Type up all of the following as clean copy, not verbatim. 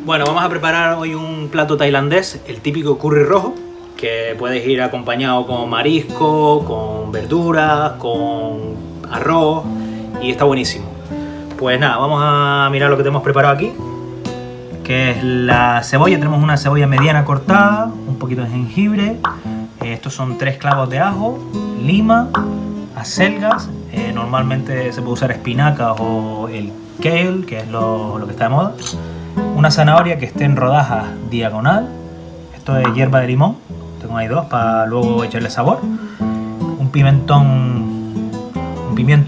Bueno, vamos a preparar hoy un plato tailandés, el típico curry rojo, que puedes ir acompañado con marisco, con verduras, con arroz y está buenísimo. Pues nada, vamos a mirar lo que tenemos preparado aquí, que es la cebolla. Tenemos una cebolla mediana cortada, un poquito de jengibre, estos son 3 clavos de ajo, lima, acelgas, normalmente se puede usar espinacas o el kale, que es lo que está de moda, una zanahoria que esté en rodajas diagonal, esto es hierba de limón, tengo ahí 2 para luego echarle sabor, un pimiento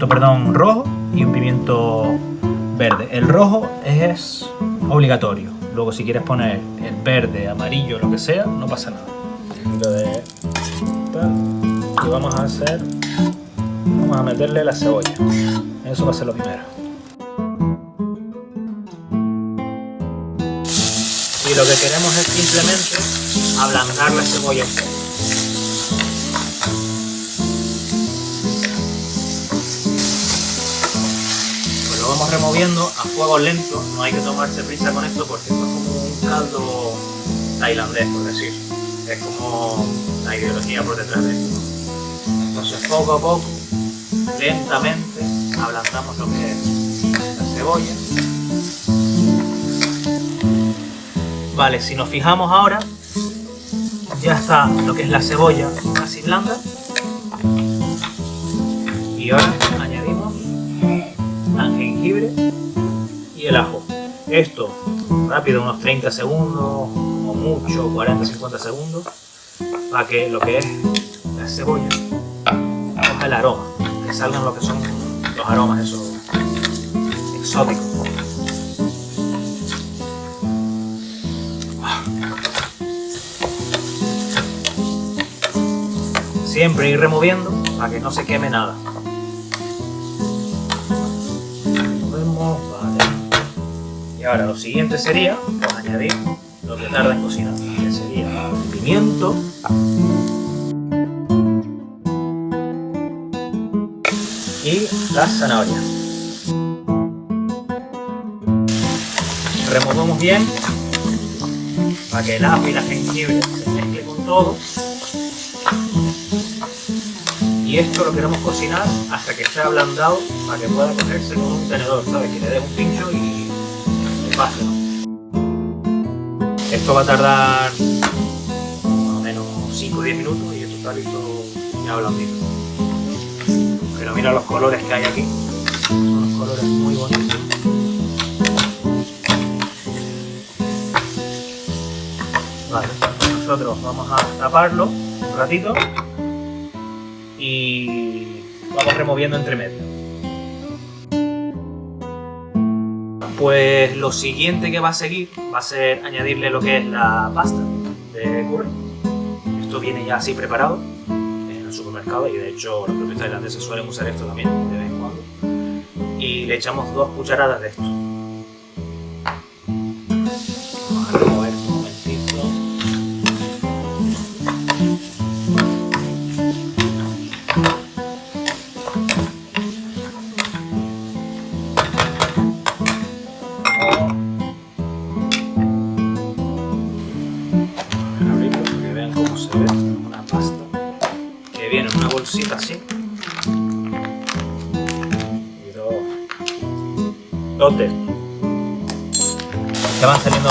rojo y un pimiento verde. El rojo es obligatorio, luego si quieres poner el verde, amarillo, lo que sea, no pasa nada. Y vamos a meterle la cebolla, eso va a ser lo primero. Y lo que queremos es simplemente ablandar la cebolla un poco. Pues lo vamos removiendo a fuego lento, no hay que tomarse prisa con esto porque esto es como un caldo tailandés, por decir. Es como la ideología por detrás de esto. Entonces poco a poco, lentamente, ablandamos lo que es la cebolla. Vale, si nos fijamos ahora, ya está lo que es la cebolla casi blanda. Y ahora añadimos el jengibre y el ajo. Esto rápido, unos 30 segundos, o mucho, 40-50 segundos, para que lo que es la cebolla coja el aroma, que salgan lo que son los aromas esos exóticos. Siempre ir removiendo para que no se queme nada. Vale. Y ahora lo siguiente sería pues, añadir lo que tarda en cocinar, que sería el pimiento y las zanahorias. Removemos bien para que el ajo y la jengibre se mezclen con todo. Y esto lo queremos cocinar hasta que esté ablandado para que pueda cogerse con un tenedor, ¿sabes? Que le des un pincho y le pase, ¿no? Esto va a tardar más o menos 5 o 10 minutos y esto está listo ya blandito. Pero mira los colores que hay aquí, son unos colores muy bonitos. Vale, nosotros vamos a taparlo un ratito y vamos removiendo entre medio. Pues lo siguiente que va a seguir va a ser añadirle lo que es la pasta de curry. Esto viene ya así preparado en el supermercado y de hecho los propios tailandeses suelen usar esto también de vez en cuando. Y le echamos 2 cucharadas de esto. Vamos a remover un momentito. Viene en una bolsita así y dos de estos. Ya van saliendo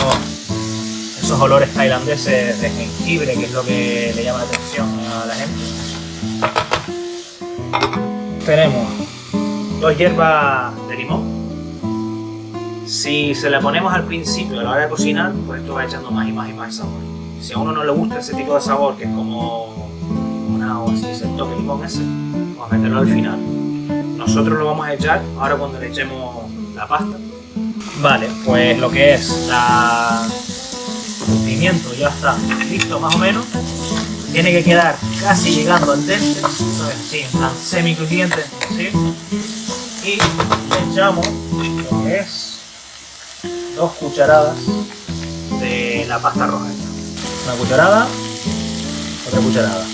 esos olores tailandeses de jengibre, que es lo que le llama la atención a la gente. Tenemos 2 hierbas de limón. Si se la ponemos al principio a la hora de cocinar, pues esto va echando más y más y más sabor. Si a uno no le gusta ese tipo de sabor, que es como o así es el toque de limón ese, vamos a meterlo al final. Nosotros lo vamos a echar ahora cuando le echemos la pasta. Vale, pues lo que es el pimiento ya está listo más o menos. Tiene que quedar casi llegando al dente, así, en plan semi-crujiente, ¿sí? Y le echamos lo que es 2 cucharadas de la pasta roja. Una cucharada, otra cucharada.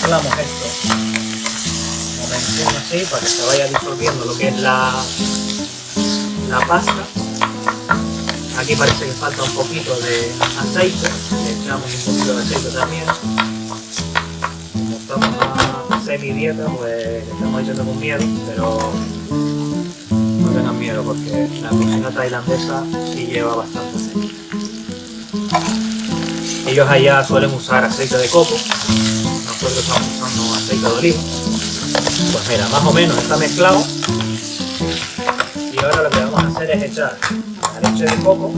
Mezclamos esto un momentito así para que se vaya disolviendo lo que es la pasta. Aquí parece que falta un poquito de aceite, le echamos un poquito de aceite también. Como estamos a semi-dieta, pues le estamos echando con miedo, pero no tengan miedo porque la cocina tailandesa sí lleva bastante aceite. Ellos allá suelen usar aceite de coco, nosotros estamos usando aceite de oliva. Pues mira, más o menos está mezclado. Y ahora lo que vamos a hacer es echar la leche de coco.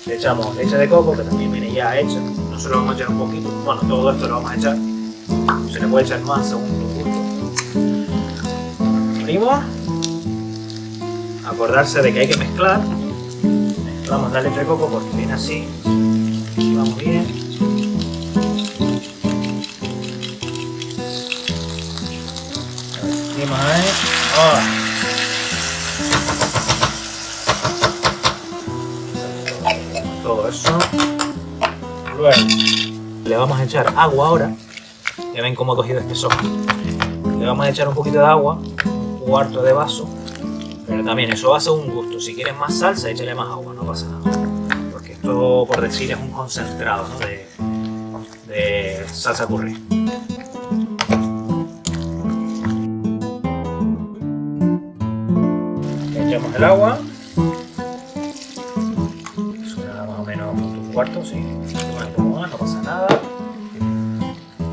Le echamos leche de coco, que también viene ya hecha. Nosotros vamos a echar un poquito. Bueno, todo esto lo vamos a echar. Se le puede echar más según tu gusto. Abrimos. Acordarse de que hay que mezclar. Mezclamos la leche de coco porque viene así. Vamos bien. Abrimos ahí. ¡Oh! Todo eso. Luego le vamos a echar agua ahora. Ya ven cómo ha cogido espesor. Le vamos a echar un poquito de agua, un cuarto de vaso. Pero también eso va a ser un gusto. Si quieres más salsa, échale más agua, no pasa nada. Porque esto, por decir, es un concentrado, ¿no? de salsa curry. Le echamos el agua. Cuarto, sí, un poco más, no pasa nada.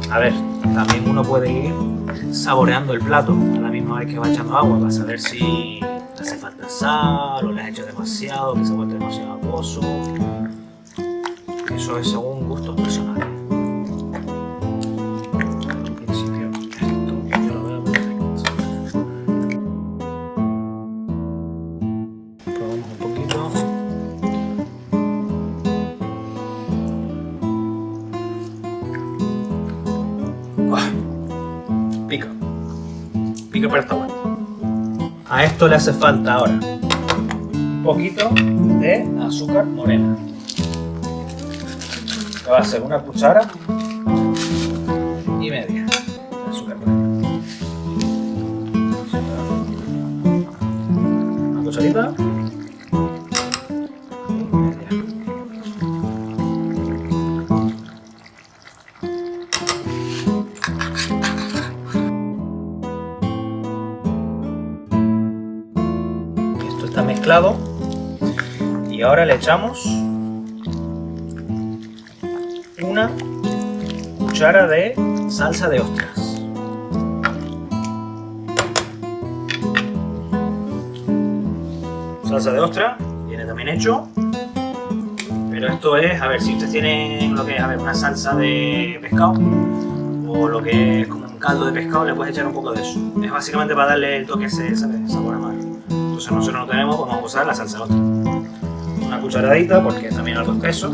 A ver, también uno puede ir saboreando el plato a la misma vez que va echando agua para saber si hace falta sal o le has hecho demasiado, que se ha vuelto demasiado acuoso. Eso es según gustos personales. En principio, esto yo lo veo perfecto. Probamos un poquito. Pica, pero está bueno. A esto le hace falta ahora un poquito de azúcar morena. Que va a ser una cuchara y media de azúcar morena. Una cucharita y media. Está mezclado y ahora le echamos una cuchara de salsa de ostras. Salsa de ostras, viene también hecho, pero esto es, a ver, si ustedes tienen lo que es, a ver, una salsa de pescado o lo que es como un caldo de pescado, le puedes echar un poco de eso. Es básicamente para darle el toque ese, ¿sabes? Sabor a mar. Entonces nosotros no tenemos, pues vamos a usar la salsa de ostras. Una cucharadita porque también algo espeso.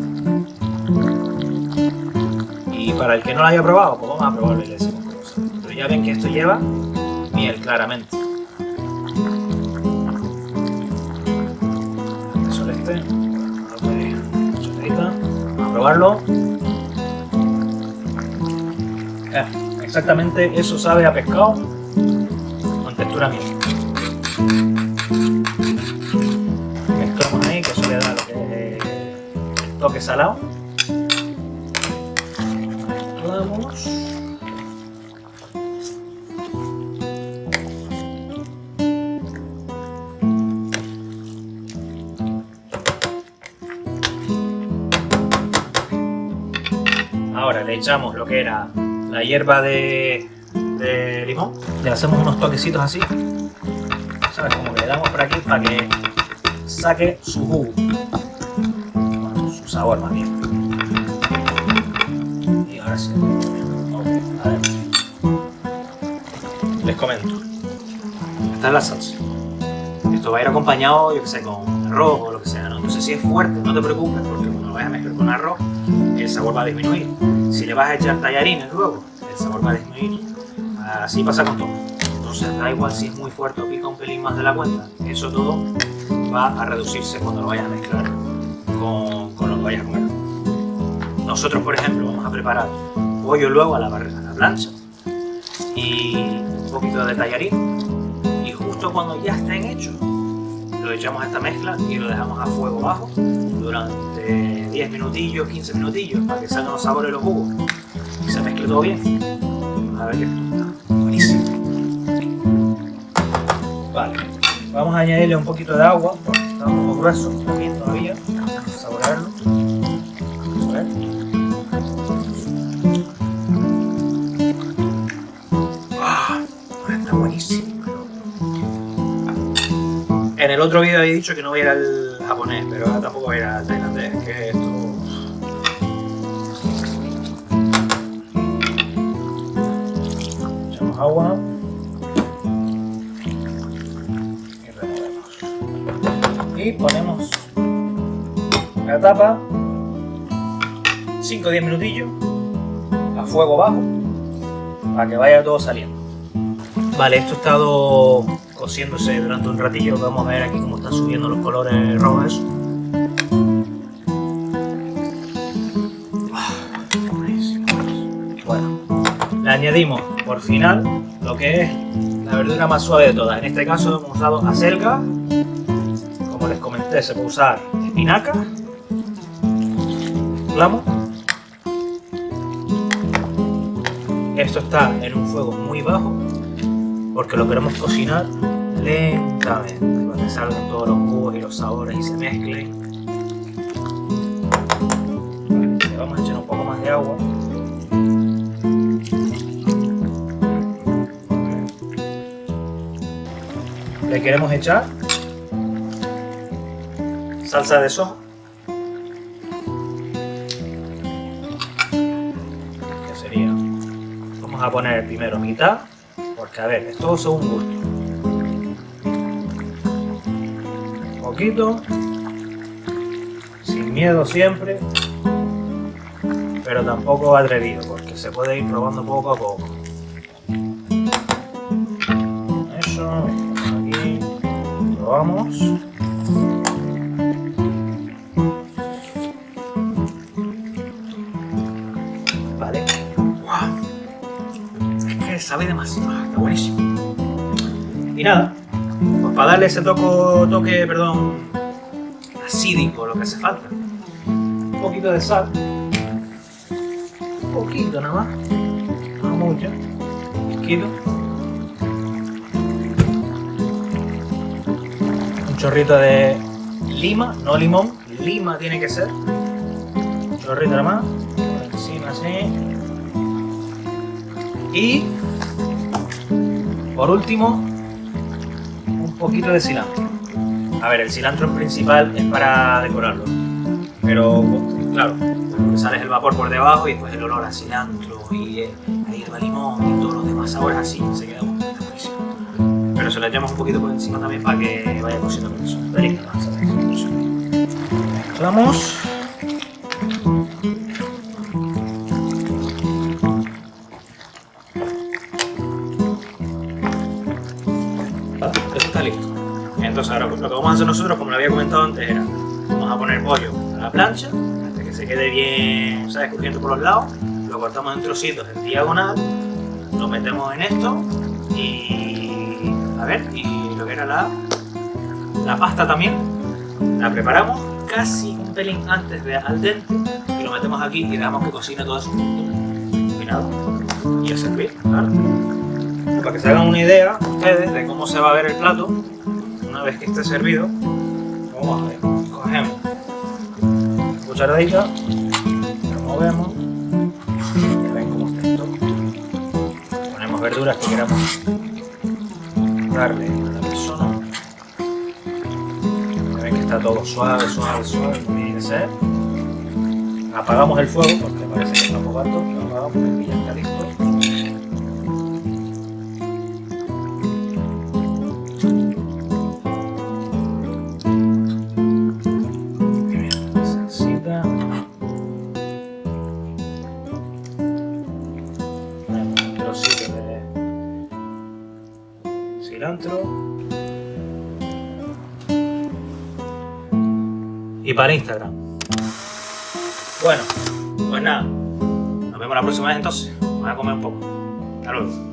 Y para el que no lo haya probado, pues vamos a probarlo y le decimos cosas. Pero ya ven que esto lleva miel, claramente. Eso este. Cucharadita. Vamos a probarlo. Exactamente eso sabe a pescado con textura miel. Mezclamos ahí, que eso le da lo que es el toque salado. Mezclamos. Ahora le echamos lo que era la hierba de limón. Le hacemos unos toquecitos así. ¿Sabes? Como que le damos por aquí para que saque su jugo, bueno, su sabor más bien. Y ahora sí. Okay, a ver. Les comento. Esta es la salsa. Esto va a ir acompañado, yo que sé, con arroz o lo que sea, ¿no? Entonces si es fuerte, no te preocupes, porque cuando lo vayas a mezclar con arroz, el sabor va a disminuir. Si le vas a echar tallarines luego, el sabor va a disminuir. Así pasa con todo. Entonces da igual si es muy fuerte o pica un pelín más de la cuenta, eso todo va a reducirse cuando lo vayas a mezclar con lo que vayas a comer. Nosotros, por ejemplo, vamos a preparar pollo luego a la plancha y un poquito de tallarín, y justo cuando ya estén hechos lo echamos a esta mezcla y lo dejamos a fuego bajo durante 10 minutillos, 15 minutillos para que salgan los sabores de los jugos y se mezcle todo bien. A ver qué está buenísimo. Vale, vamos a añadirle un poquito de agua porque está un poco grueso también todavía. Vamos a saborearlo. A ver. Está buenísimo. En el otro vídeo había dicho que no voy a ir al japonés, pero ahora tampoco voy a ir al tailandés, que esto... Echamos agua y removemos. Y ponemos la tapa 5 o 10 minutillos a fuego bajo para que vaya todo saliendo. Vale, esto ha estado cociéndose durante un ratillo. Vamos a ver aquí cómo están subiendo los colores rojos. Bueno, le añadimos por final lo que es la verdura más suave de todas. En este caso hemos usado acelga. Como les comenté, se puede usar espinaca. Mezclamos. Esto está en un fuego muy bajo porque lo queremos cocinar lentamente para que salgan todos los jugos y los sabores y se mezclen. Vale, le vamos a echar un poco más de agua. Le queremos echar salsa de soja. Que sería, vamos a poner primero mitad. Porque a ver, es todo según gusto. Un poquito. Sin miedo siempre. Pero tampoco atrevido, porque se puede ir probando poco a poco. Eso, aquí. Probamos. Vale. ¡Wow! Sabe demasiado, está buenísimo. Y nada, pues para darle ese toque, acídico, lo que hace falta. Un poquito de sal. Un poquito nada más. No mucho. Un poquito. Un chorrito de lima, no limón. Lima tiene que ser. Un chorrito nada más. Por encima así. Y por último, un poquito de cilantro. A ver, el cilantro principal es para decorarlo, pero claro, lo que sale es el vapor por debajo y después el olor a cilantro y la hierba limón y todos los demás sabores así, se queda buenísimo. Pero se lo echamos un poquito por encima también para que vaya cociendo con eso. Mezclamos. Esto está listo. Entonces ahora lo que vamos a hacer nosotros, como lo había comentado antes, era vamos a poner pollo a la plancha hasta que se quede bien, ¿sabes?, crujiente por los lados. Lo cortamos en trocitos en diagonal, lo metemos en esto y a ver, y lo que era la pasta también la preparamos casi un pelín antes de al dente y lo metemos aquí y dejamos que cocine todo eso junto y nada, y a servir, claro. Para que se hagan una idea ustedes de cómo se va a ver el plato una vez que esté servido. Vamos a ver, cogemos una cucharadita, removemos, ya ven cómo está esto. Ponemos verduras que queramos darle a la persona. Ya ven que está todo suave, como tiene que ser. Apagamos el fuego porque parece que está un poco alto, lo apagamos y ya está listo. Cilantro y para Instagram. Bueno, pues nada, nos vemos la próxima vez entonces. Vamos a comer un poco. Hasta luego.